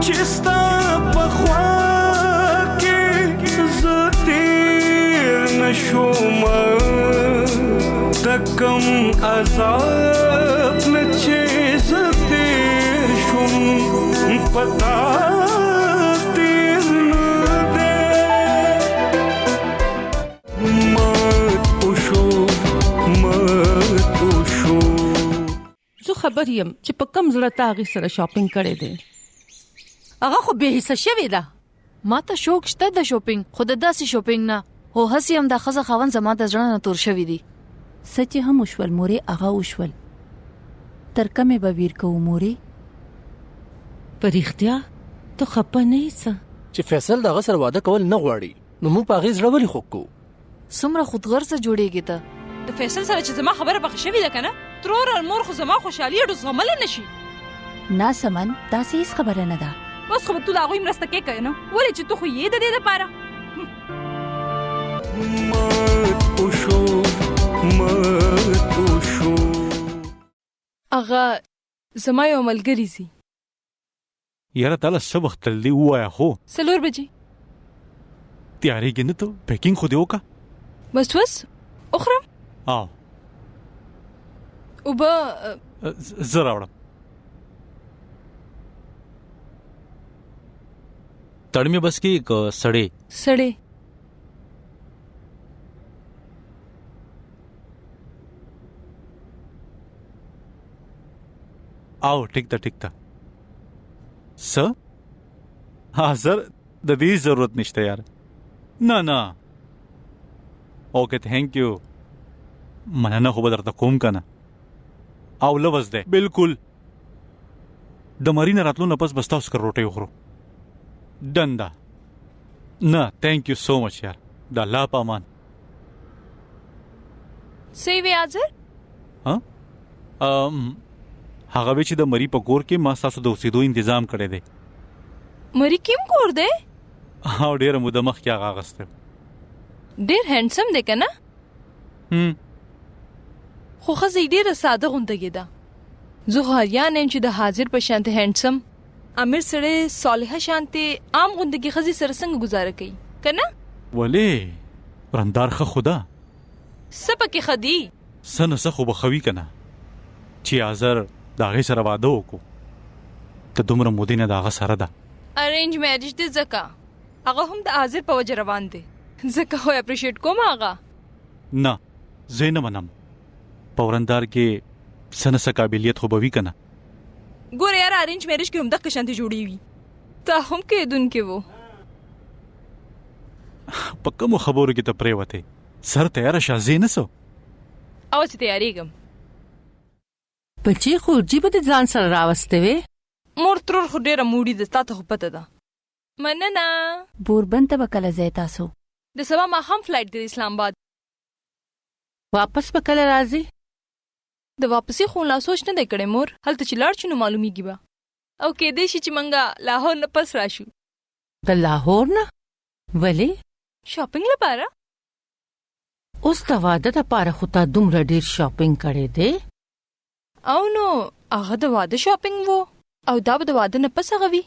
چستا پخوا کې زتیر نشوم تکم عذاب نچې زتیر شوم پتا خبر یم چې په کم زړه تاغي سره شاپینګ کړي دي هغه خو به حصہ شوی دا ما ته شوق شته د شاپینګ خود داسې شاپینګ نه هو هسي هم د خزه خوان زما د ځړه نه تور شوی دي سچ هم وشول موري هغه وشول ترکمه به ویر کو موري پرېختیا ته خپه نه یې چې فیصل دغه سره واده کول نه غواړي نو موږ په غیز راولي خو کو سمره خودغرض جوړیږي ته د فیصل سره چې زما خبره بخښ شوی ده کنه ترور مور خو زما خوشحالي ډو زغمل نشي نه سمن تاسو هیڅ خبره نه ده بس خو ته لا غوي مرسته کې کنه ولې چې ته خو یې د دې لپاره مات وشو اغه زما یو ملګری سي یاره تعالی څه وخت تللی وایا خو سلور بجې تیاری کې نه ته پیکینګ خو دی وکا بس اخرم او وبا زرا وړم تړمه بس کې سړې او ټیک تا س حاضر د دې ضرورت نشته یار نه اوکے تھینک یو مننه خو بدر ته کوم کنه او لوز ده بالکل د مارینه راتلو نه پس بس تاسو کر روټي وخورو دندا نه تھینک یو سو مچ یار د الله پامان سی وی حاضر ها هغه چې د مری په کور کې ما تاسو د اوسېدو تنظیم کړی دی مری کیم کور دی او ډیر موده مخ کې هغه غسته ډیر هینډسم دی کنه خو خزې ډیره ساده غونډه ده زه هریان یم چې د حاضر په شانته هینډسم امیر سره صالحه شانته عام غونډه کې خزې سره څنګه گزاره کوي کنه ولې رندار خدا سپکه خدي سنه خو بخوي کنه چې حاضر داغه سره واده وکړو ته دومره مودینه داغه سره ده ارینج میریج دې زکا هغه هم د حاضر په وجه روان دي زکه خو اپریشیټ کوم هغه نه زینب منم پورندار کې سنه قابلیت خو بوي کنه ګور یار ارینج میریج کې هم د قشانته جوړی وي ته هم کې دن کې وو پکه مو خبرو کې ته پرې وته سر تیار شازې نسو او چې تیاریږم بچی خو جیب د ځان سره راوستې وې مور ترور خو ډیره موډي د تاسو پته ده مننه بوربن ته وکړه زه تاسو د سبا ما هم فلایټ دی اسلام آباد واپس وکړه راځي د واپسی خو لا سوچ نه دی کړې مور هلته چې لاړ شنو معلومیږي با او کې دې شي چې منګه لاهور نه پس راشو د لاهور نه ولی شاپینګ لپاره اوس د واده لپاره خو تا دومره ډیر شاپینګ کړې دی او نو هغه د واده شاپینګ وو او دا به د واده نه پس هغه وي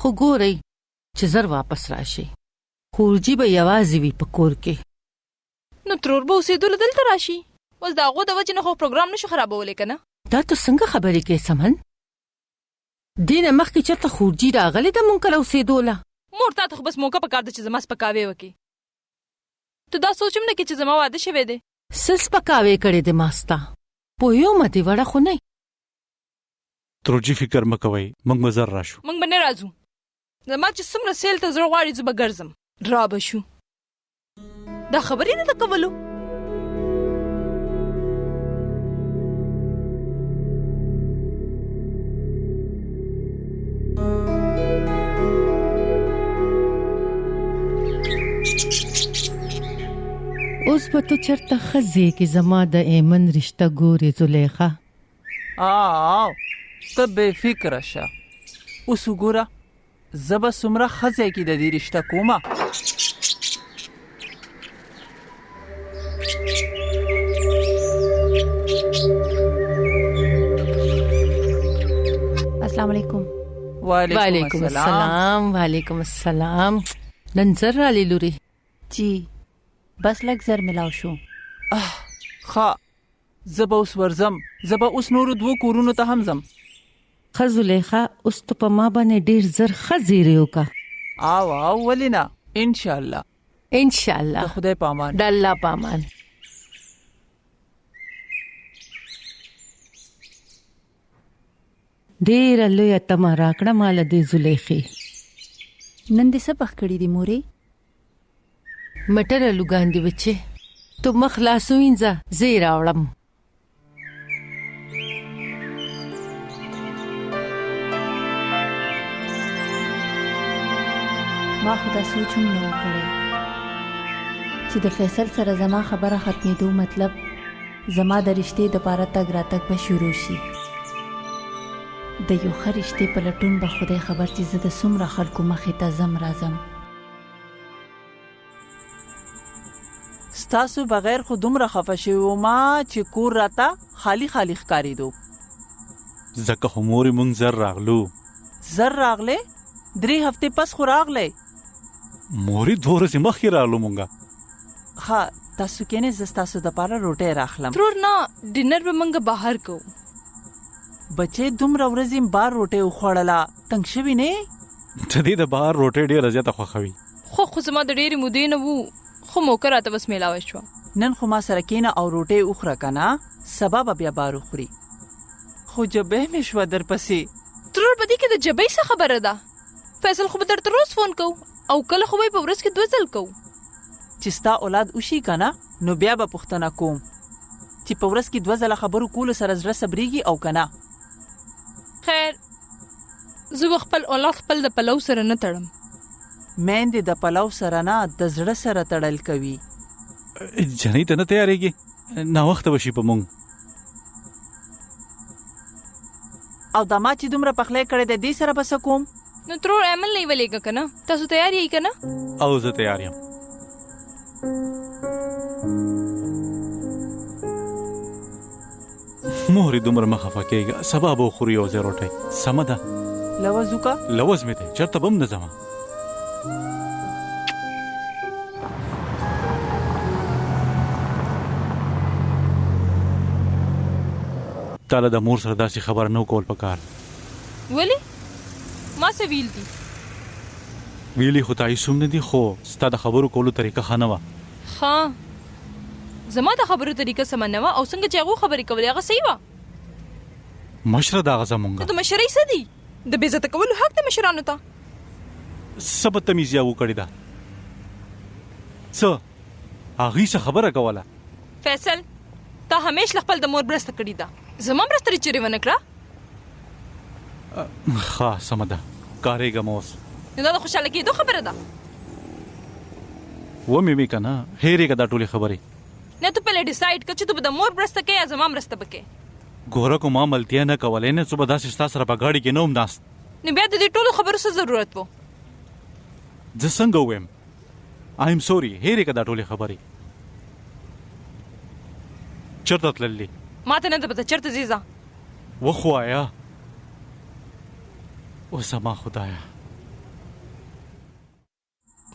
خو ګورئ چې زر واپس راشي خورجي به یوازې وي په کور کې نو ترور به اوسېدل دلته راشي اوس د هغو د وجې نه خو پروګرام نشو خرابولی که نه دا ته څنګه خبرې کوې سمن دې نه مخکې چېرته خورجي راغلې ده مونږ کله اوسېدوله مور تا ته خو بس موقع پکار ده چې زما سپکاوی وکړي ته دا سوچ هم نه کې چې زما واده شوی دی څه سپکاوی کړی دی ما ستا پوهیومه دې وړه خو نه تروجي فکر مه کوئ موږ به زر راشو موږ به نه راځو زما چې څومره سیل ته زړه غواړي زه به ګرځم را به شو دا خبرې نه ده کولو اوس به تو چرته خزې کې زما د ایمن رشتہ ګورې زلیخا ته بے فکر شه اوس وګوره زبا سمره خزې کې د دې رشتہ کومه السلام علیکم. وعلیکم السلام. وعلیکم السلام. ننظر را لوري. جی بس لږ زر ملاو شو. ښه زه به اوس ورځم. زه به اوس نورو 2 کورونو ته هم ځم. خزلیخه اوس ته په ما باندې ډیر زر خزیریو کا. او ولې نه ان شاء الله. ان شاء الله. د خدای په امان. د الله په امان. ډیر لوی تما راکړه مال دې زلیخي. نن دې څه پخ کړی دی مورې؟ مټر لوګان دی بچي. تو مخلاصو انځه زه راوړم. ما خدا سوچم نو کړی چې د فیصل سره زما خبره ختمېدو مطلب زما د رشتې د پاره تګ راتګ به شروع شي. د یو ښه رشتې په لټون به خدای خبر چې زه د څومره خلکو مخې ته ځم راځم. ستاسو بغیر خو دومره خفه شوی وم چې کور راته خالی خالی ښکارېدو. ځکه خو مورې مونږ زر راغلو. زر راغلی؟ 3 هفتې پس خو راغلی. مورې 2 ورځې مخکې راغلو مونږه. ښه تاسو کېنئ زه ستاسو دپاره روټۍ راخلم. ترور نه ډینر به موږ بهر کوو. بچې دومره ورځې بار روټۍ وخوړله تنګ شوي نه یې؟ د دې د بهر روټۍ ډېره زیاته خوښوي. خو زما د ډېرې مودې نه وو خو موقع راته بس میلاوه شوه. نن خو ما سره کېنه او روټۍ وخوره که نه سبا به بیا بار وخوري. خو جبۍ مې شوه درپسې. ترور په دې کې د جبۍ څه خبره ده؟ فیصل خو به درته روز فون کوو او کله خو به یې په ورځ کې 2 ځل کوو. چې ستا اولاد وشي که نه نو بیا به پوښتنه کوم چې په ورځ کې 2 ځله خبرو کولو سره زړه صبرېږي او که نه. خیر زه به خپل اولاد خپل د پلو سره نه تړم. میندې د پلو سره نه د زړه سره تړل کوي. جنۍ ته نه تیارېږي ناوخته به شي په مونږ. او دا ما چې دومره پخلی کړی دی دې سره به څه کوم؟ نو ترور عمل نه ولېږه که نه؟ تاسو تیار یې که نه؟ او زه تیار یم. مورې دومره مه خفه کېږه سبا به وخورو یو ځای روټۍ. سمه ده لوز وکړه. لوز مې دی چېرته به هم نه ځمه. تاله د مور سره داسې خبر نه کول پکار. ولې؟ ما څه ویل دي؟ ویلي خو تایید هم نه دي خو ستا د خبرو کولو طریقه ښه نه وه. ښه زما د خبرو طریقه سمه نه وه او څنګه چې هغو خبرې کولې هغه صحیح وه. مشره دغه زمونږه. د مشرۍ څه دي؟ د بې عزته کولو حق د مشرانو ته. څه بدتمیزي وکړې ده؟ څه هغې څه خبره کوله؟ فیصل تا همیش له خپل د مور مرسته کړې ده زما مرسته یې چیرې ونه کړه؟ ښه سمه ده کارېږم اوس. نو دا د خوشحاله کېدو خبره ده؟ ومې وي که نه هېرېږه دا ټولې خبرې. نه ته پهله ډیسایډ کړه چې ته به د مور مرسته کوې یا زما مرسته به کوې. ګوره کو ما ملتیا نه کولی نه څه به داسې ستا سره په ګاډي کې نه وم ناست. نو بیا د دې ټولو خبرو څه ضرورت و؟ زه څنګه ووایم آی ایم سوري هېرېږه دا ټولې خبرې. چېرته تللې؟ ما ته نه ده پته چېرته ځې ځه. وخوایه اوس زما خدایه.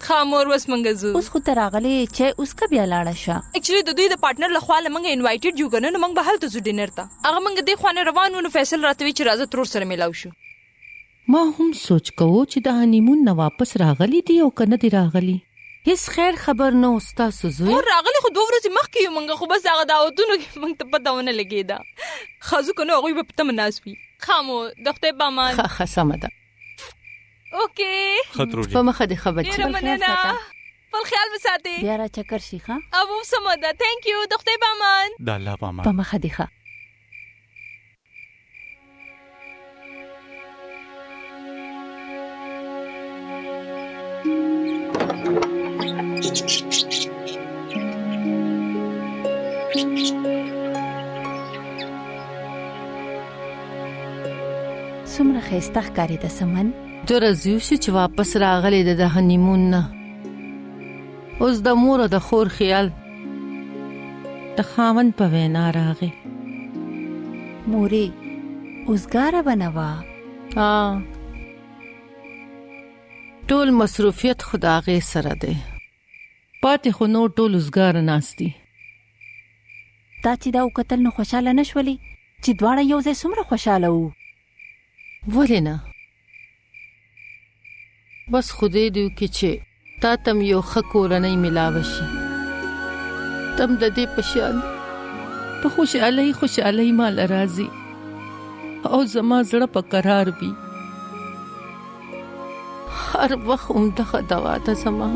ښه مور اوس موږ ځو. اوس خو ته راغلې چې اوس که بیا لاړه شه. اکچولی د دوی د پارټنر له خوا له موږ انوایټډ یو که نه نو موږ به هلته ځو ډینر ته. هغه موږ دې خوا نه روان وو نو فیصل راته وی چې راځه ترور سره میلاو شو. ما هم سوچ کوو چې د هنیمون نه واپس راغلی دی او که نه دی راغلی. هیڅ خیر خبر نه و ستاسو زوی. مور راغلی خو 2 ورځې مخکې یو موږ خو بس هغه دعوتونو کې موږ ته پته ونه لګېده. ښځو که نه هغوی به په تمه ناست وي. ښه مو د خدای په امان. ښه سمه ده. اوکې په مخه دې ښه بچي. ډېره مننه. خپل خیال وساتئ. بیا را چکر شي ښه. او سمه ده تھینک یو د خدای په امان. د الله په امان. په مخه دې ښه. څومره ښایسته ښکارېده سمن. 2 ورځې وشي چې واپس راغلی د هنیمون نه. اوس د مور او د خور خیال د خاوند په وینا راغی. مورې اوسګاره به نه وه ټول مصروفیت خداغه سره ده. پاتې خو نو ټول وزګار ناشتي. تا چې دا وکتل نو خوشاله نشولې چې دواړه یو ځای څومره خوشاله وو؟ ولې نه؟ بس خدای دې وکړي چې تا تم یو ښه کورنۍ ملاوه شي. تم د دې په شان په خوشحالۍ مال راځي او زما زړه په قرار وي. هر وخت دغه دوا ته زما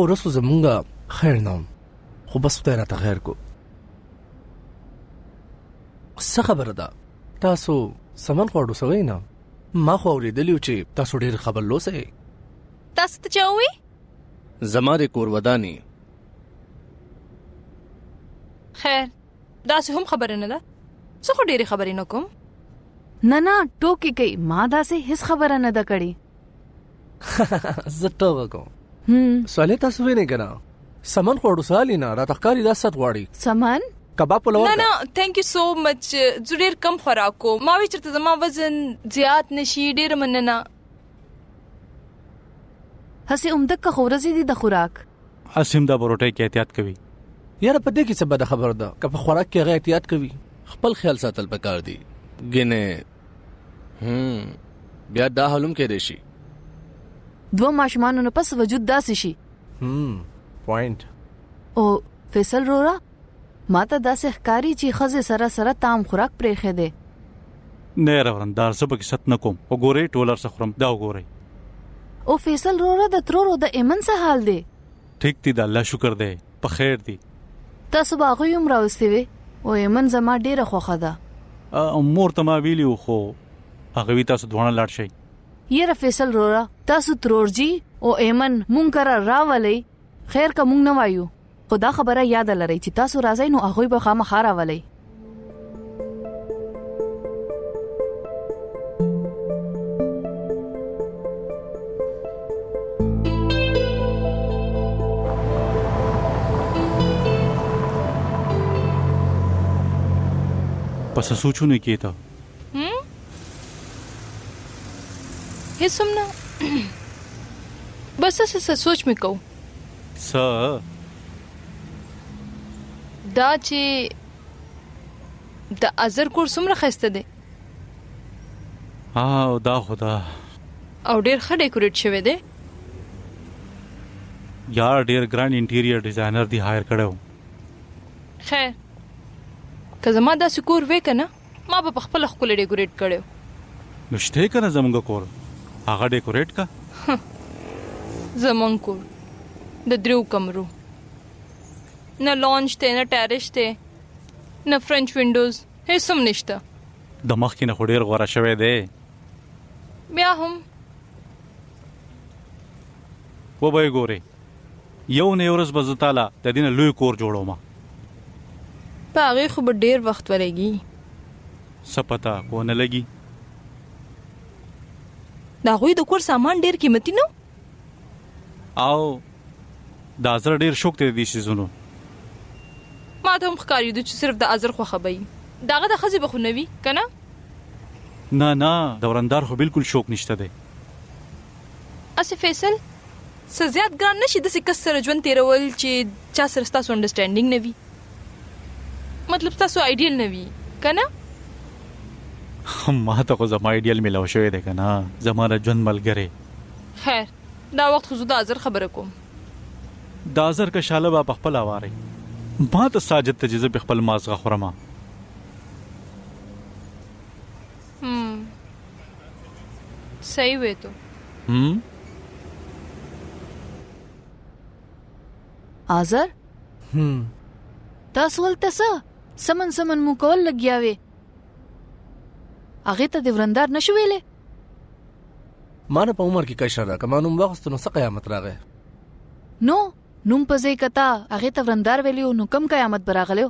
ورسو زمونږه خیر نام خو بس خدای راته خیر کو. څه خبره ده تاسو سمن خوړو سوي نه؟ ما خو اورېدلی چې تاسو ډېر خبر لوسئ. تاسو ته چا وی؟ زما د کور ودانې. خیر داسې هم خبره نه ده. زه خو ډېرې خبرې نه کوم. نه ټوکې کوي. ما داسې هیڅ خبره نه ده کړې. زه ټوکه کوم. سوالې تاسو وینئ که نه؟ سمن خوړو سوالې نه راته ښکاري دا ست غواړي. سمن؟ کباب پلو نه تhank you so much. زه ډېر کم خوراک کوم. ما وی چېرته زما وزن زیات نشي. ډېره مننه. هسې عمدکه خو ورځې دي د خوراک. اسیم دا بروټۍ کې احتیاط کوي. یاره په دې کې څه بده خبره ده که په خوراک کې هغه احتیاط کوي. خپل خیال ساتل پکار دي. ګینې بیا دا حلم کېدی شي. 2 ماشومانو نه پس وجود داسې شي. پوینټ. او فیصل رورا ما ته داسې ښکاري چې ښځې سره تام خوراک پرېښی دی. نه روندار زه پکې ست نه کوم. وګورئ ټولر څه خورم دا وګورئ. او فیصل رورا د ترورو د ایمن څه حال دی؟ ټیک دی د الله شکر دی په خیر دی. تاسو به هغوی هم راوستې وې. او ایمن زما ډېره خوښه ده. مور ته ما ویلي وو خو هغه وی تاسو دواړه لاړ شئ. یره فیصل رورا تاسو ترورجی او ایمن مونږ کرا راولئ. خیر که مونږ نه وایو خو دا خبره یاد لرئ چې تاسو راځئ نو هغوی به خامخا راولئ. پس سوچونه کیتا هیڅ هم نه. بس څه سوچ مې کوم دا چې د ازر کور څومره ښایسته دی. دا خدا او ډېر ښه ډیکوریټ شوی دی. یار ډېر ګرانډ انټیریر ډیزاینر دی هایر کړو. خیر که زما داسې کور وې که نه ما به په خپله ښکلی ډیکوریټ کړی و. نو شته که نه زمونږ کور هغه ډیکوریټ کا. زمونږ کور د 3 کمرو نه لانچ دی نه ټیرس دی نه فرنچ وینډوز هیڅ هم نشته. د مخکې نه خو ډېر غوره شوی دی. بیا هم وبه یې ګورې یو نه یو ورځ به زه تاله د دې نه لوی کور جوړوم. په هغې خو به ډېر وخت ولګي. څه پته ونه لګي. د هغوی د کور سامان ډېر قیمتي نه او د ازر ډېر شوق دی دې شیزونو. ما ته هم ښکارېدو چې صرف د ازر خوښه به وي. د هغه د ښځې به خو نه وي که نه؟ نه د ورندار خو بالکل شوق نشته دی. اسې فیصل څه زیات ګران نه شي داسې کس سره ژوند تېرول چې چا سره ستاسو انډرسټینډینګ نه وي. مطلب ستاسو آیډیل نه وي که نه؟ ما ته خو زما آیډیل میلاو شوی دی که نه زما د ژوند ملګری. خیر دا وخت خو زه د ازر خبره کوم. د ازر که شاله به په خپله وارئ. ما ته ساجد ته چې زه په خپل مازغه خورم. صحیح وې تو. آزر تاسو ولته څه سمن مو کول لګیا وې. هغې ته د ورندار نه شو ویلې؟ ما نه په عمر کې کشر ده که ما نوم واخیستو نو څه قیامت راغی. نو نوم په ځای کتا هغې ته ورندار ویلی نو کم قیامت به راغلی.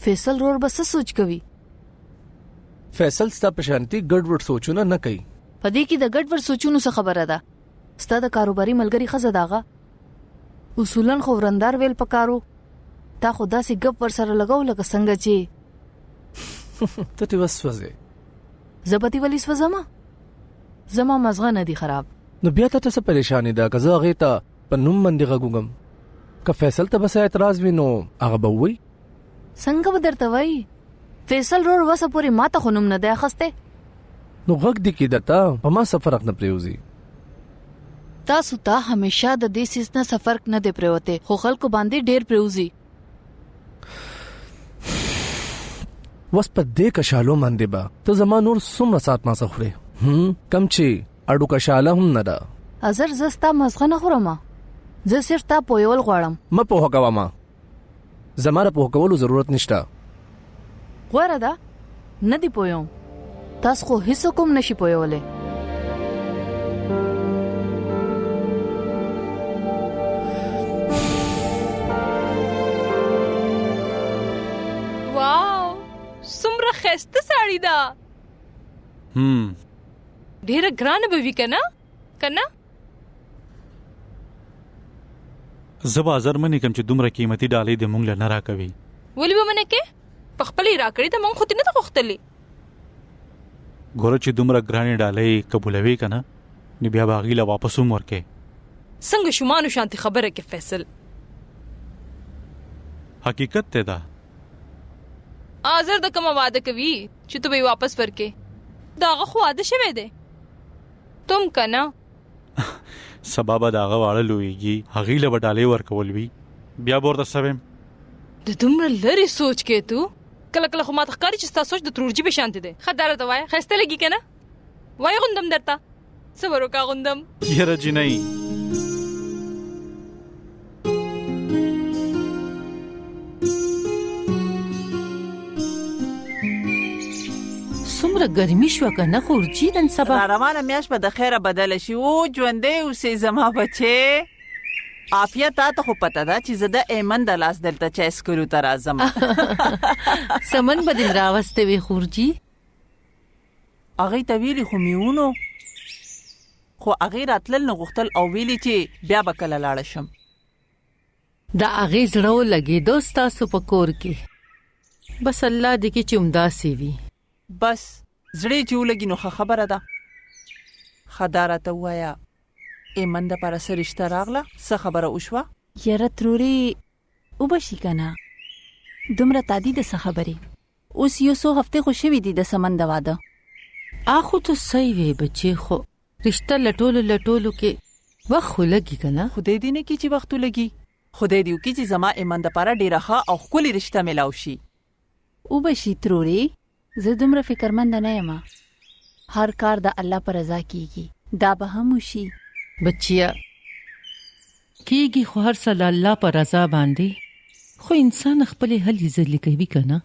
فیصل رور به څه سوچ کوي؟ فیصل ستا په شانتي ګډ وډ سوچونه نه کوي. پدې کې د ګډ ور سوچونو څه خبره ده. ستاسو د کاروباري ملګری خزه داغه اصولاً خو ورندار ویل پکارو. تا خو داسې ګپ ور سره لګاو لکه څنګه چې ته تی وسوځې. زبتی ولی سوځما زما مزغه نه دی خراب. نو بیا ته څه پریشانی ده؟ که زه هغې ته په نوم باندې غږوږم، که فیصل ته بس اعتراض وي نو هغه به ووایي. څنګه به درته وایي؟ فیصل رور وسه پورې ما ته خو نوم نه دی اخستی. نو غږ دې کېده ته په ما څه فرق نه پرېوځي. تاسو ته همیشه د دې سیس نه څه فرق نه دی پرېوتی، خو خلکو باندې ډېر پرېوځي. وس په دې کشالو باندې به ته زما نور څومره ساعت ما څه خورې؟ کم چې اډو کشاله هم نه ده. ازر زه ستا مزغه نه خورم، زه صرف تا پویول غواړم. مه پوهه کوه ما، زما د پوهه کولو ضرورت نشته. غوره ده نه دی پویوم، تاسو خو هیڅ کوم نشي پویولی. واو څومره ښایسته ساړی ده. ډېره ګرانه به وي کنه زه به ازر منې کوم چې دومره قیمتي ډالۍ دې مونږ له نه راکوي. ولې به منې کې؟ په خپلې راکړې ته مونږ خو دې نه ده غوښتلې. ګوره چې دومره ګرانې ډالۍ قبولوي که نه نو بیا به هغې له واپس هم ورکې. څنګه شومانو شانتې خبره کې فیصل؟ حقیقت ته ده. ازر د کومه واده کوي چې ته به یې واپس ورکې؟ د هغه خو واده شوی دی. تم که نه سبا به د هغه واړه لویږي، هغې له به ډالۍ ورکول وي، بیا به ورته څه ویم؟ د دومره لرې سوچ کې تو کله کله خو ماته ښکاري چې ستا سوچ د ترورجي په شانتې دی. ښه دا راته وایه ښایسته لګي که نه؟ وایه غوندم درته صبر وکړه غوندم. یاره جینۍ څومره ګرمي شوه که نه خورجي نن سبا؟ را روانه میاشت به د خیره بدله شي. او ژوندی اوسې زما بچې. عافیه تا ته خو پته ده چې زه د ایمن د لاس دلته چای څکلو ته راځم. سمن به دې راوستی وې خورجي؟ هغې ته ویلي خو مې ونو، خو هغې راتلل نه غوښتل او ویلي چې بیا به کله لاړه شم. د هغې زړه ولګېدو ستاسو په کور کې. بس الله دې کې چې همداسې وي. بس زړې چې ولګي نو ښه خبره ده. ښه دا راته ووایه ایمن دپاره څه رشته راغله؟ څه خبره وشوه؟ یاره ترورې وبشي که نه، دومره تادي د څه خبرې. اوس یو څو هفتې خو شوي دي د سمن د واده. خو ته صحیح وې بچې، خو رشته لټولو کې وخت خو لګي که نه؟ خدای دې نه کړي چې وخت ولګي. خدای دې وکړي چې زما ایمن دپاره ډېره ښه او ښکلې رشته میلاو شي. وبشي ترورې، زه دومره فکرمنده نه یم. هر کار د الله پر رضا کیږي، دا به هم وشي. بچیا کیږي خو هر څه د الله پر رضا باندې، خو انسان خپلې هلې ځلې کوي که نه؟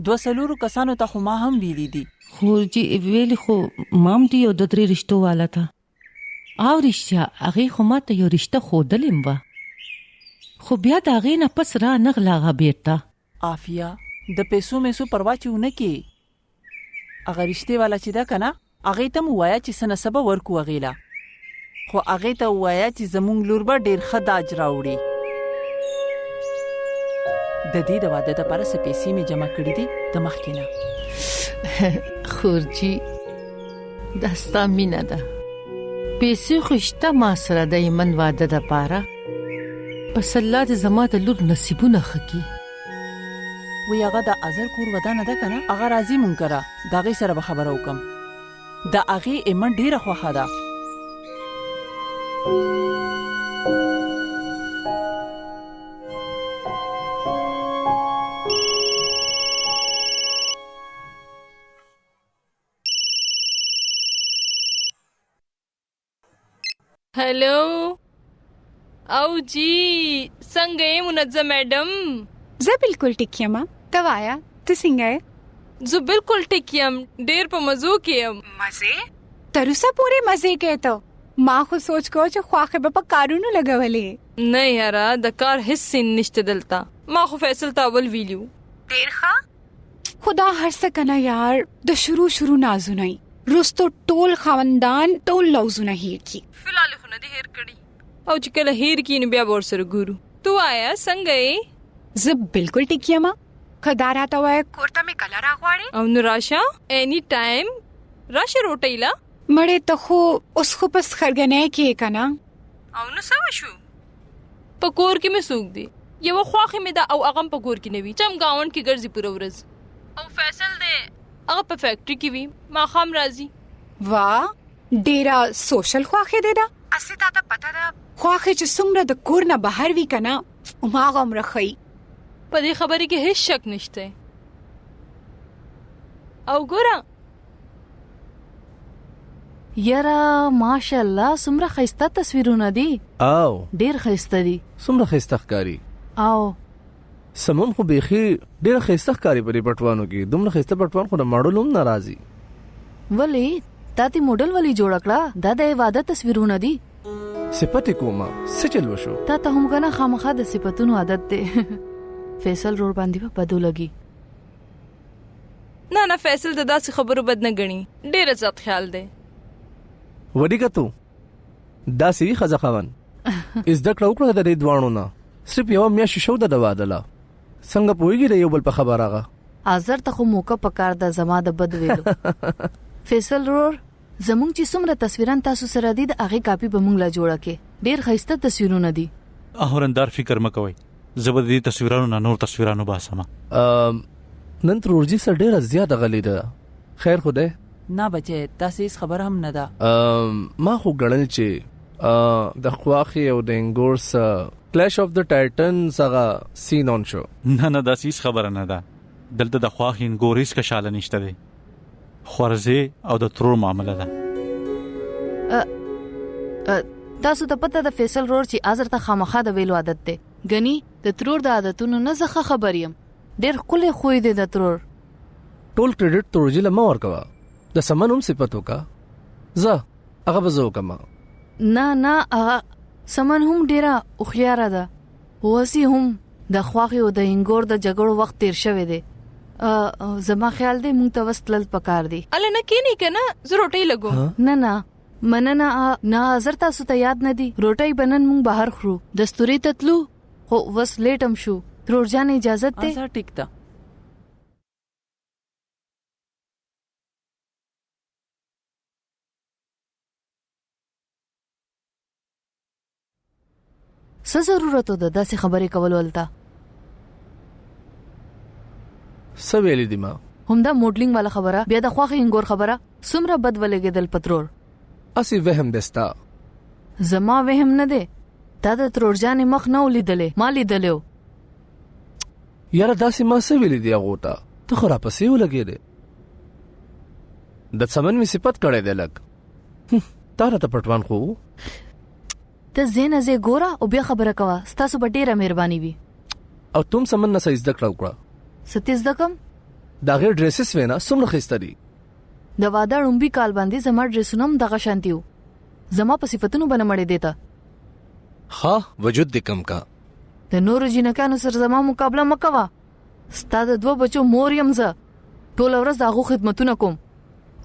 2 کسانو ته خو ما هم ویلي دي. خورجي ویلې خو مام دې یو 2-3 رشتو والا ته او رښتیا هغې خو ما ته یو رشته ښودلې وه، خو بیا د هغې نه پس را نغله هغه بېرته. عافیه د پیسو میسو پروا چې ونه کې، هغه رشتې والا چې ده که نه هغې ته م ووایه چې څه نه څه به ورکو هغې له، خو هغې ته ووایه چې زمونږ لور به ډېر ښه داج راوړي. د دې د واده دپاره څه پیسې مې جمع کړي دي د مخکې نه. خورجي دا ستا مینه ده، پیسې خو شته ما سره د ایمن واده دپاره، بس الله دې زما د لور نصیبونه ښه کړي. وی هغه د ازر کور ودانه ده که نه، هغه راځي مونږ کره، د هغې سره به خبره وکړم. د هغې ایمن ډېره خوښه ده. हेलो او जी څنګه یې منظم میډم؟ زه بالکل ټیک یم. ته وایا ته څنګه یې؟ زه بالکل ټیک یم، ډېر په مزو کې یم. مزې؟ تر اوسه پورې مزې کې ته؟ ما خو سوچ کو چې خواخې به په کارونو لګولې. نه یاره د کار هیڅ سین نشته دلته، ما خو فیصل ته اول ویلیو. ډېر ښه. خدا هر څه کنه یار، د شروع نازونه رستو ټول خاوندان ټول لوزونه هیر کی. فلال خو نه دی هیر کړي او چې کله هیر کین بیا ور سره ګورو. تو آیا څنګه یې؟ زه بالکل ټیک یم. کدا راته وای کورته می کله راغواړي او نو راشه اني ټایم راشه روټیلا. مړې ته خو اوس خو پس خرګنې کې کنه او نو سوا شو په کور کې مې سوق دی یو خواخې مې دا او اغم په کور کې نوي چم گاوند کې ګرځي پوره ورځ او فیصل دې هغه په فیکټري کې وي ما خام راځي. واہ ډیرا سوشل خواخې دی دا. اسی تا ته پته ده خواخې چې څومره د کور نه بهر وی کنه او ما غم رخی په دې خبرې کې هیڅ شک نشته. او ګوره یاره ماشاءالله څومره ښایسته تصویرونه دي او ډیر ښایسته دي. څومره ښایسته ښکاري. او سمون خو بیخي ډیر ښایسته ښکاري په دې پټوانو کې. دومره ښایسته پټوان خو د ماډل هم ناراضي. ولی تا تی موډل ولی جوړ کړه؟ دا د عبادت تصویرونه دي. صفت کومه څه چل وشو؟ تا ته هم کنه خامخا د صفاتونو عادت دی. فیصل روړ باندې په بدو لګي. نه فیصل د داسې خبرو بد نه غني ډیر عزت خیال دی. وډی کتو داسې خزه خوان از د کړو کړو د دې دوانو نه صرف یو میاشت شو د دوادله څنګه پويږي د یو بل په خبره راغه. ازر ته خو موقع پکار د زما د بد ویلو. فیصل روړ زمونږ چې څومره تصویران تاسو سره دي د هغه کاپی به مونږ لا جوړه کې. ډیر ښایسته تصویرونه دي. اهورندار فکر مکوئ زبردي تصویرانو نه نور تصویرانو باسمه. نن ترورجی سره ډیره زیاته غلی ده. خیر خو ده نه بچي تاسو هیڅ خبر هم نه ده. ما خو غړل چې د خواخي او د انګورس کلیش اف د ټایټنز هغه سین اون شو. نه دا هیڅ خبره نه ده. دلته د خواخي انګورس کا شاله نشته دی. خورزه او د ترور معاملې ده. تاسو ته پته د فیصل روړ چې ازر ته خامخا د ویلو عادت ده. غني د ترور د عادتونو نه زخه خبر یم. ډېر کله خوې دي د ترور. ټول کریډټ ترورجی لمه ورکوا. د سمنوم صفاتو کا زه هغه بزو کما. نه هغه سمن هم ډیره خوخياره ده. وسی هم د خواخي او د انګور د جګړو وخت تیر شوی دی. زما خیال دی مونږ ته وستل پکار دی. اله نه کینی کنه زه روټي لګو. نه مننه نه حضرت تاسو ته یاد نه دی روټي بنن مونږ بهر خورو دستوري تتلو خو وس لیټم شو. ترور جان اجازه ته ازه ټیک ده. څه ضرورت ده داسې خبرې کول ولته؟ څه ویلې دي ما؟ همدا موډلینګ والا خبره بیا د خواخې انګور خبره څومره بد ولګېدل پترور. اسی وهم دستا. زما وهم نه دی. دا د ترور جان مخ نه ولیدلې ما لیدلو. یاره داسې ما څه ویلې دي هغه ته؟ ته خو راپسې ولګېدې. د سمن می صفت کړی دی لګ. تا راته پټوان خو ته زینه زه ګوره او بیا خبره کوه. ستاسو به ډیره مهرباني وي. او تم سمن نه سېز دکړه وکړه. ستیز دکم دا غیر ډریسز وینا څومره خسته دي. د واده لومبي کال باندې زما ډریسونه هم دغه شانتیو. زما په صفاتونو باندې مړې دیتا. ها وجود دې کم کا. د نورو جنکانو سره زما مقابله مکوا. ستاسو دوه بچو مور يم زه. ټول ورځ دغه خدمتونه کوم.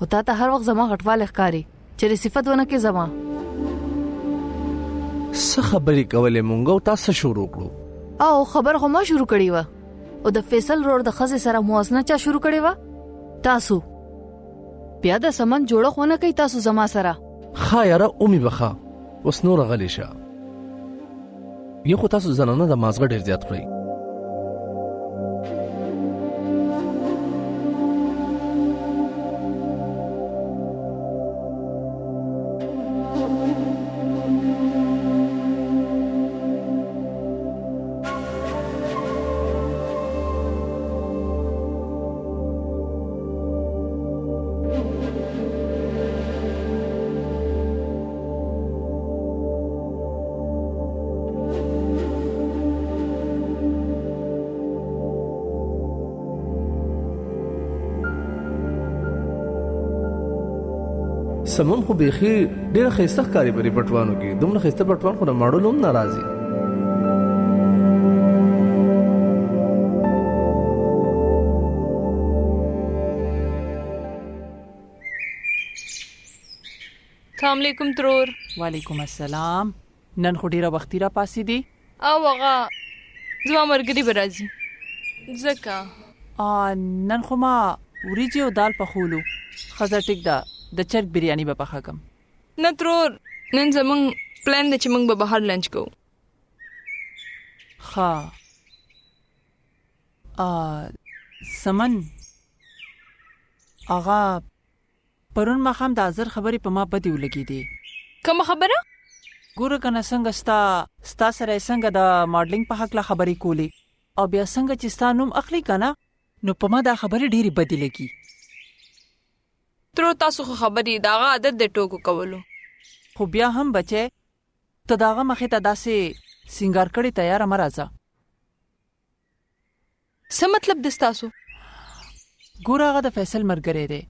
او تا ته هر وخت زما غټواله ښکاری چې صفات ونه کې زما. څه خبرې کولې مونږ او تاسو شروع کړو. او خبر خو ما شروع کړی و. او د فیصل روړ د خزه سره موازنه چا شروع کړی و؟ تاسو. بیا د سمن جوړه خونه کوي تاسو زما سره. خا یاره اومي بخا اوس نور غلی شه. یو خو تاسو زنانه د مازغه ډیر زیات کړی. سمون خو بیخي ډیره خسته ښکاری په پټوانو کې. دومره خسته پټوان خو د ماډل هم ناراضي. السلام علیکم ترور. وعلیکم السلام. نن خو ډیره وختي را پاسې دي. او هغه زما مرګري به راځي ځکه نن خو ما وریجې او دال پخولو. ښځه ټیک ده د چرګ بریاني به پخه کم. نه ترور نن زمونږ پلان دی چې موږ به بهر لنچ کوو. ښه سمن آغا پرون ماښام د ازر خبرې په ما بدې ولګېدې. کومه خبره؟ ګوره کنه څنګه ستا سره یې څنګه د ماډلینګ په هکله خبرې کولې او بیا څنګه چې ستا نوم اخلي کنه نو په ما دا خبرې ډېرې بدې لګي. ترور تاسو خو خبرې د هغه عادت د ټوکو کولو. خو بیا هم بچې ته د هغه مخې ته داسې سینګار کړې تیاره مه راځه. څه مطلب دی ستاسو؟ ګوره هغه د فیصل ملګری دی،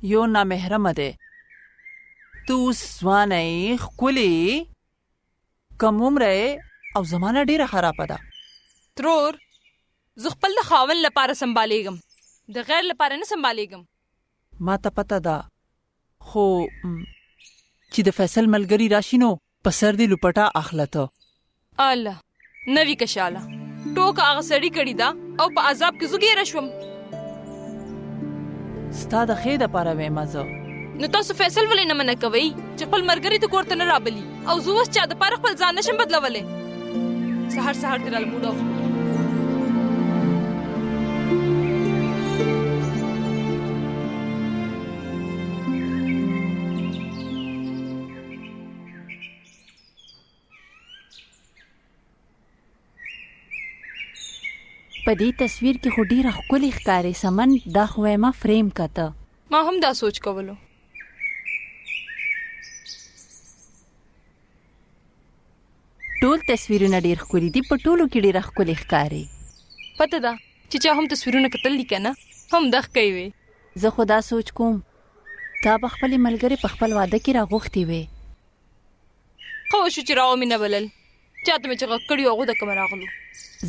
یو نامحرمه دی. ته اوس ځوانه یې، ښکلې یې، کم عمره یې او زمانه ډېره خرابه ده. ترور زه خپل د خاوند لپاره سنبالیږم، د غیر لپاره نه سنبالیږم. ما ته پته ده خو چې د فیصل ملګری راشي نو په سر دې لپټه اخله ته. الله نوی کشاله ټوکه هغه سړی کړې ده او په عذاب کې زه ګیره شوم. ستا د ښې دپاره وایم زه. نو تاسو فیصل ولې نه منع کوئ چې خپل ملګري ته کور ته نه رابلي او زه اوس چا دپاره خپل ځان نشم بدلولی؟ سهار سهار دې راله موډ اف کړو. په دې تصویر کې خو ډیره ښکلې ښکارې سمن. دا خو ما فریم کته. ما هم دا سوچ کولو. ټول تصویرونه ډیر ښکلي دي، په ټولو کې ډیره ښکلې ښکارې. پته ده چې چا هم تصویرونه کتل دي که نه هم دغ کوي وې. زه خو دا سوچ کوم تا به خپلې ملګرې په خپل واده کې راغوښتې وې. ښه وشو چې راو مې نه بلل، چاته مې چې غږ کړي هغو د کومه راغلو.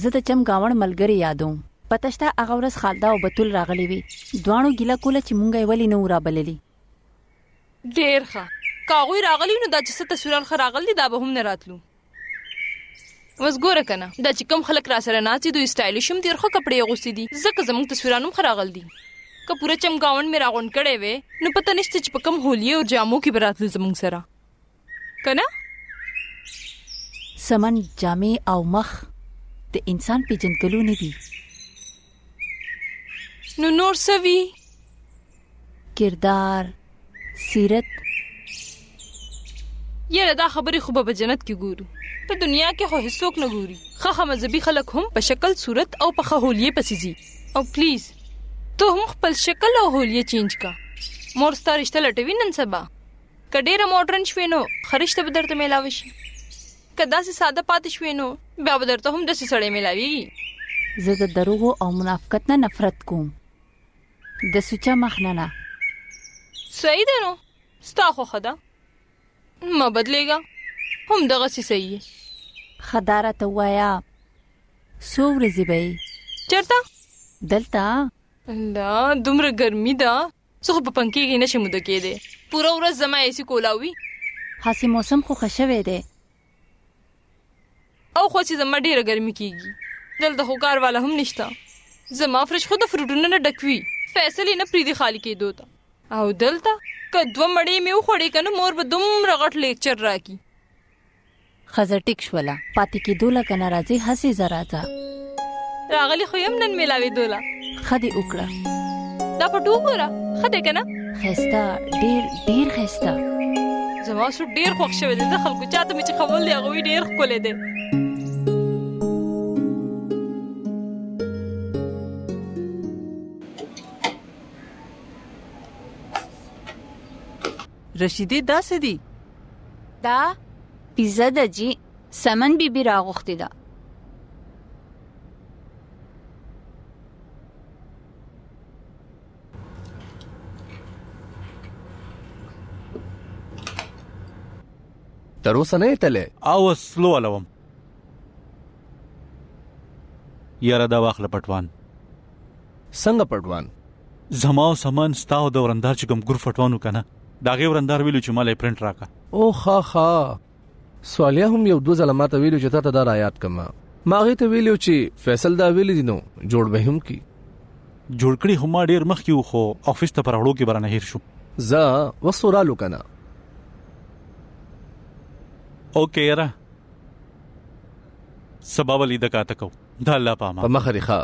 زه د چم گاوڼ ملګری یادوم. پته شته هغه ورځ خالده او بتول راغلی وي، دواړو ګیله کوله چې مونږ یې ولې نه وو رابللي. ډېر ښه که هغوی راغلي نو دا چې څه تصویران ښه راغلي دا به هم نه راتلو. اوس ګوره که نه دا چې کوم خلک را سره ناست دي دوی سټایلش هم ډېر ښه کپړې اغوستي دي ځکه زموږ تصویران هم ښه راغل دي. که پوره چمګاونډ مې راغونډ کړی وې نو پته نشته چې په کوم هولیې او جامو کې به راتلو زموږ سره که نه. سمن جامې او مخ د انسان پیژندګلو نه دي. نو نور څه وي؟ کردار، سیرت. یاره دا خبرې خو به په جنت کې ګورو، په دنیا کې خو هیڅوک نه ګوري. ښه مذهبي خلک هم په شکل صورت او په ښه هولیې پسې ځي. او پلیز ته هم خپل شکل او هولیې چینج کا. مور ستا رشته لټوي نن سبا، که ډېره ماډرن شوې نو ښه رشته به درته میلاوه شي، که داسې ساده پاتې شوې نو بیا به درته هم داسې سړی میلاویږي. زه د دروغو او منافقت نه نفرت کوم، د سوچه مخ نه. صحیح ده نو ستا خوښه ده، مه بدلېږه، هم دغسې صحیح یې. ښه دا راته ووایه څو ورځې به یې؟ چېرته؟ دلته. الله دومره ګرمي ده زه خو په پنکې کې نشم موده کېدی، پوره ورځ زما ایسي کولاوي. هسې موسم خو ښه شوی دی او خو چې زما ډېره ګرمي کېږي، دلته خو کار والا هم نشته. زما فرش خو د فروټونو نه ډک وي، فیصل یې نه پرېږدي خالي کېدو ته. او دلته که 2 مړۍ مې وخوړې که نه مور به دومره غټ لیکچر راکړي. ښځه ټیک شوله، پاتې کېدو له که نه راځې هسې زه راځه. راغلي خو یم نن میلاوېدو له. ښه دې وکړه. دا پټو وګوره ښه دی که نه؟ ښایسته، ډېر ډېر ښایسته. زما سوټ ډېر خوښ شوی دی، د خلکو چاته مې چې خول دی هغوی ډېر ښکلی دی. رشیدې دا څه دي؟ دا پیزا ده جی، سمن بیبي راغوښتې ده. تر اوسه نه یې تللی؟ اوس سلو علوم. یاره دا واخله پټوان. څنګه پټوان؟ زما او سامان ستا او د ورندار چې کوم ګروپ پټوانو که نه داغه ورندار ویلو چې مالې پرنٹ راکا. او خا سوالیا هم یو 2 ځله ماته ویلو چې ته دا یاد کما. ما غي ته ویلو چې فیصل دا ویلی دي نو جوړ به هم کی. جوړ کړي هم ډیر مخ کیو خو افیس ته پر اړو کې برانه هیر شو. ز وسورالو کنه. اوکے یاره سبب ولې د کاته کو دا الله پاما په مخه ښه.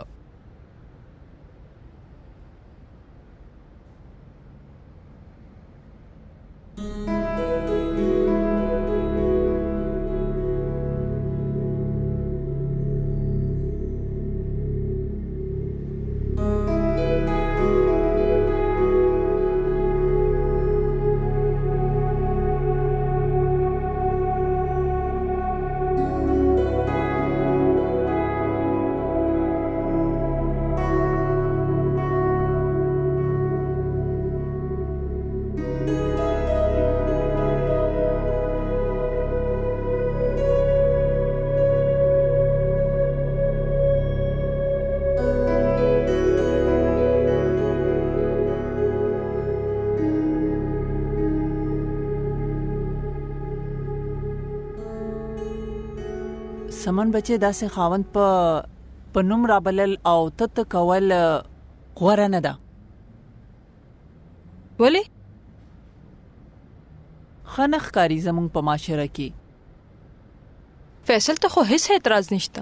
سمن بچي داسې خاوند په نوم رابلل او تت کول غوړه نه ده. ولی خنخ کاری زمونږ په معاشره کې. فیصل ته خو هیڅ اعتراض نشته.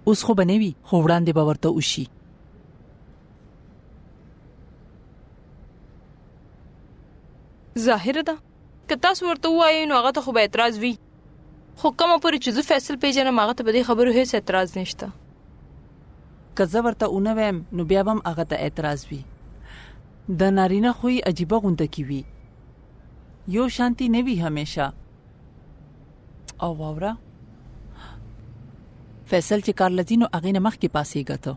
اوس خو بنوي خو وړاندې به ورته وشي. ظاهر ده که تاسو ورته وایئ نو هغه ته خو به اعتراض وي، خو کومه پورې چې زه فیصل پیژنم هغه ته به دې خبرو هیڅ اعتراض نشته. که زه ورته ونه ویم نو بیا به هم هغه ته اعتراض وي. د نارینه خوی عجیبه غونډه کی وي، یو شانتی نه وي همیشه. او واوره فیصل چې کار لذینو هغه نه مخ کې پاسې غته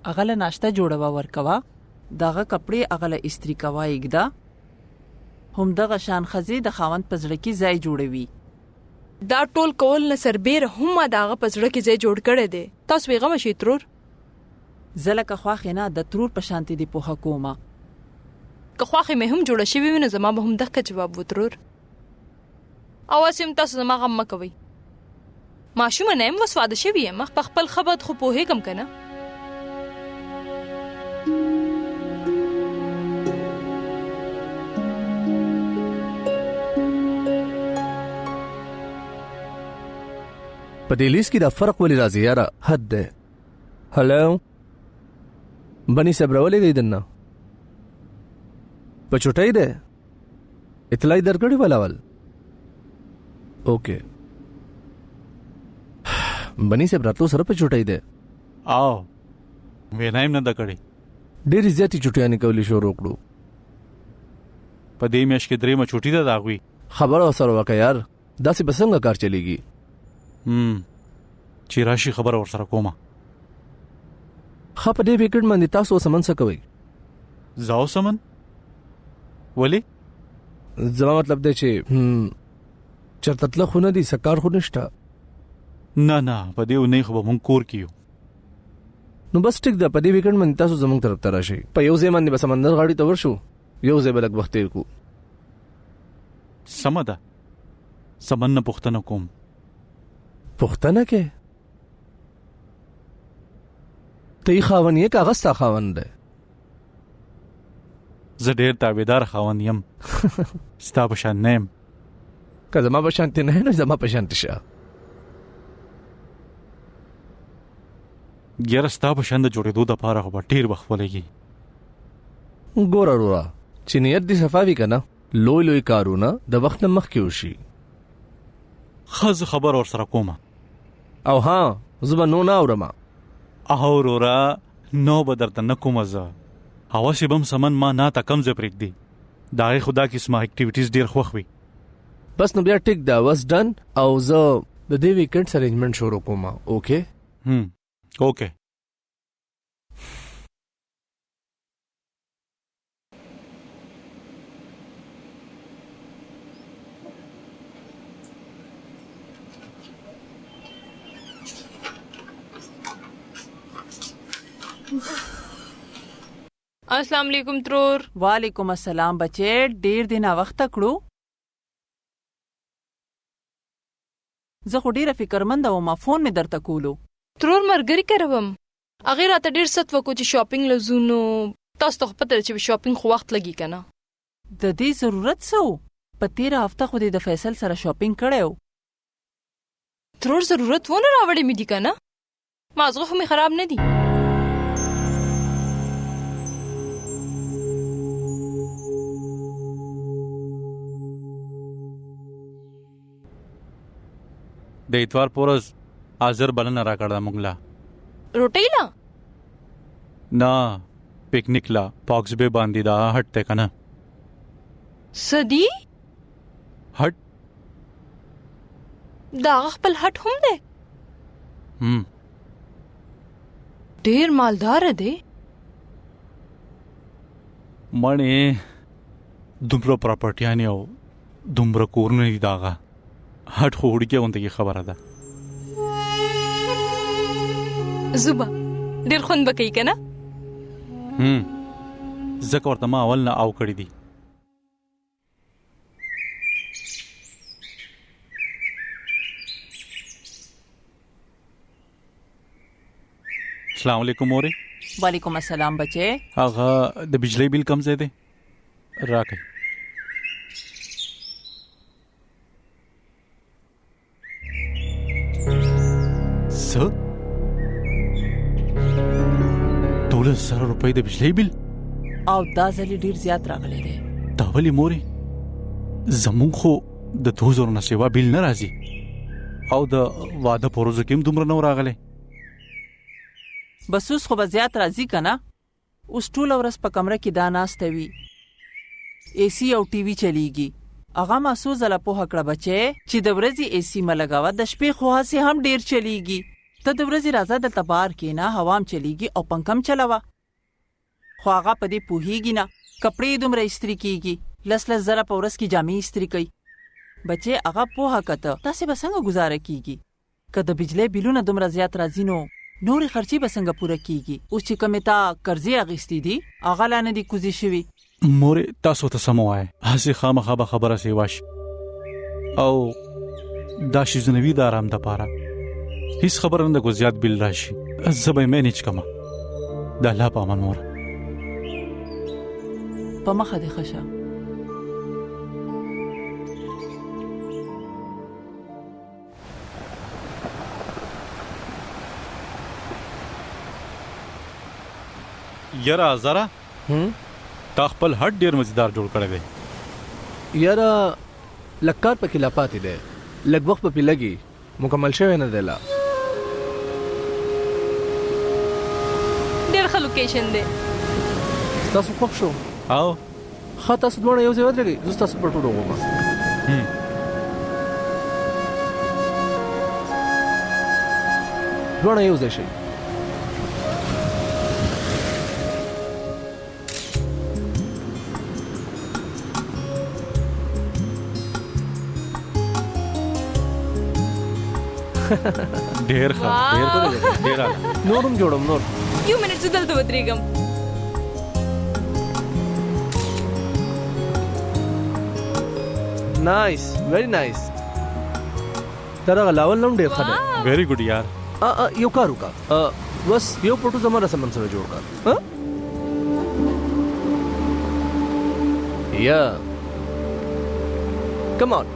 هغه له ناشته جوړوا ورکوا، داغه کپڑے هغه له استری کوا یګدا، هم دغه شان خزي د خاوند پزړه کې ځای جوړوي. دا ټول کول نه سربیر هم داغه پزړه کې ځای جوړ کړي دي. تاسو بیغمه شي ترور زلکه خواخې نه د ترور په شانتي دی په حکومت که خواخې مې هم جوړه شي ویني زما به هم دغه جواب وترور. اواسم تاسو زما غم مکوي، ماشوم نه هم وسواده شوی مخ په خپل خبرت خو په هیګم کنه. په دې لیست کې دا فرق ولې راځي یاره؟ حد ده. هلو بني صبرولې دی دنه په چټای ده اطلاع درکړی ولاول. اوکے بني صبراتو سره په چټای ده او وینایم نه دکړي ډېر زیاتې چټیانې کولی شو روکړو. په دې میاش کې درې مچوټی ده داغوي خبر اوسره وکړه یار، داسې بسنګ کار چلیږي. چې راشي خبر اور سره کومه. خا په دې ویکټ باندې تاسو سمن څه کوي؟ زاو سمن ولی زما مطلب دی چې چرته تل خو نه دي سکار خو نشته. نه نه په دې نه خو به مونږ کور کیو. نو بس ټیک ده، په دې ویکټ باندې تاسو زموږ طرف ته راشئ. په یو ځای باندې به سمندر غاړي ته ورشو، یو ځای به لږ وخت تیر کو. سمه ده سمن نه پوښتنه کوم. پوښتنه کې ته یې خاون یې کاغذ تا خاون ده؟ زه ډېر تابعدار خاون یم. ستا په شان نه یم. که زما په شانتې نه نو زما په شانتې شه. یاره ستا په شان د جوړېدو دپاره خو به ډېر وخت ولګي. ګوره وروره چې نیت دې صفا وي که نه، لوی لوی کارونه د وخت نه مخکې وشي. ښه زه خبر ور سره کومه. او ها زه به نو نه اورم. اهو وروره نو به درته نه کومه زه. هوسې به هم سمن ما نه ته کم ځای پرېږدي. د هغې خو دا قسمه اکټیویټیز ډېر خوښ وي. بس نو بیا ټیک ده، وس ډن. او زه د دې ویکینډ ارینجمنټ شروع کوم. اوکې اوکې अस्सलाम वालेकुम ترور. وعلیکم السلام بچې ډیر دینه وخت کړو. زه خو ډیره فکرمند وم فون می درته کولو. ترور مرګري کوم. اغه راته ډیر ست وکړو چې شاپینګ لزونو تاسو ته پته چې شاپینګ خو وخت لګي کنه. د دې ضرورت څه په 13 هفته خو د فیصل سره شاپینګ کړو. ترور ضرورت ونه راوړې مې دي کنه. مازغه خو می خراب نه دي. د اتوار پورز حاضر بلنه را کړه موږ لا. روټی لا نه پکنیک لا پاکس به باندې دا هټ ته کنه. سدي هټ دا خپل هټ هم ده. ډیر مالدار دی. مړې دومره پراپرټیانی او دومره کورونه دي داغه. هټ خو وړکه ونته کی خبره ده. زوبا ډیر خوند بکې کنه. زکه ورته ما اول نه او کړی دي. السلام علیکم مورې. وعلیکم السلام بچې. هغه د بجلی بیل کم ځای دی راکې. څه 12,000 روپۍ د بجلی بیل او دا ځلې ډیر زیات راغلی دی. دا ولې مورې زمونږ خو د 2000 نه سیوا بیل نه راځي او د واده پروزه کې هم دومره نه راغلی. بس اوس خو به زیات راځي کنه. اوس ټول ورځ په کمره کې دا ناسته وي اے سی او ټي وي چلیږي. هغه ما څو ځله پوهه کړه بچې چې د ورځې اے سی مه لګوه د شپې خو هسې هم ډیر چلیږي. ته د ورځې راځه دلته بار کښېنه هوا هم چلیږي او پنکه هم چلوه. خو هغه په دې پوهېږي نه. کپړې دومره استري کېږي 10 زره په ورځ کې جامې استري کوي. بچې هغه پوهه که ته تاسې به څنګه ګزاره کېږي. که د بجلی بیلونه دومره زیات راځي نو نورې خرچې به څنګه پوره کېږي. اوس چې کومې تا قرضې اخیستې دي هغه لا نه دي کوزې شوي. مورې تاسو ته سم وایه هسې خامخا به خبره سیوا شي او دا شیزونه وي د ارام دپاره. هیڅ خبره نه ده که زیات بیل راشي زه به یې مینیج کړمه. د الله په امان موره. په مخه دې ښه شه. یاره زره تا خپل هټ ډیر مزیدار جوړ کړی دی. یاره لکار پکې لا پاتې دی. لږ وخت په لګي مکمل شوی نه دی لا. ډیر ښه لوکیشن دی. تاسو خوښ شو؟ او ښه تاسو دواړه یو ځای ودرېږئ زه ستاسو په ټولو وګورم. دواړه یو ځای شئ. ډیر ښه ډیر نور هم جوړم نور. یو منټ زه دلته ودرېږم. نایس ویری نایس. دا غلاول نوم ډیر ښه دی. ویری ګډ یار. یو کار وکړه بس یو پټو زما رسمن سره جوړ کړه. یا کم آن.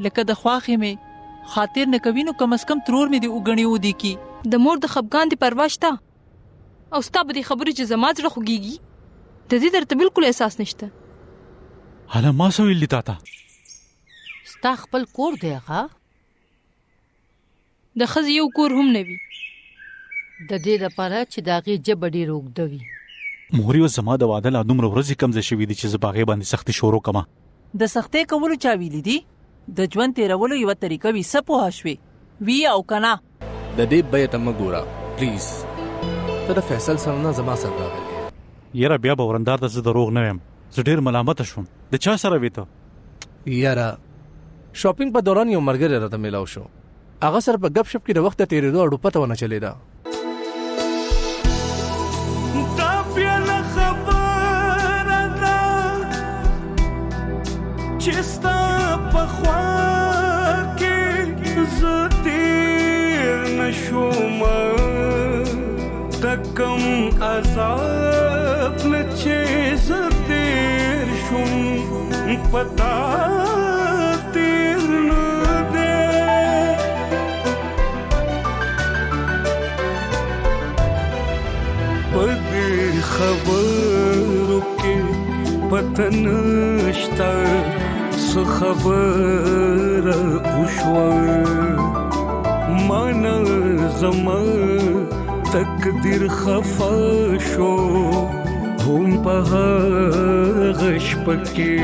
لکه د خواخې مې خاطر نه کوي نو کم از کم ترور مې دی وګڼي ودی کی. د مور د خپګان دی پروا شته او ستا به دې خبرې چې زما زړه خوږیږي د دې درته بالکل احساس نشته. حالا ما څه ویلي تا ته؟ ستا خپل کور دی هغه د ښځې یو کور هم نه وي. د دې دپاره چې د هغې ژبه ډېره اوږده وي. مورې اوس زما د واده لا دومره ورځې کمزې شوي دي چې زه په هغې باندې سختي شروع کړمه. د سختۍ کولو چا ویلي دي؟ د ژوند تیرولو یوه طریقه وي. څه پوه شوې وي او که نه؟ د دې بیه ته مه ګوره پلیز. ته د فیصل سره نه زما سره راغلی یاره بیا به ورندار ته زه دروغ نه ویم زه ډېر ملامته شوم د چا سره وې ته یاره شاپینګ په دوران یو ملګری راته میلاو شو هغه سره په ګپ شپ کې د وخت د تېرېدو اړو پته ونه چلېده دا بیا نه خبره ده چې ستا په خوا کې زه تېر نه شوم د کوم عذاب نه چې زه تېر شوم په تا تېر نه دی په دې خبرو کې پته نشته څه خبره وشوه مانا زما تقدیر خفا شو هم په هغه شپه کې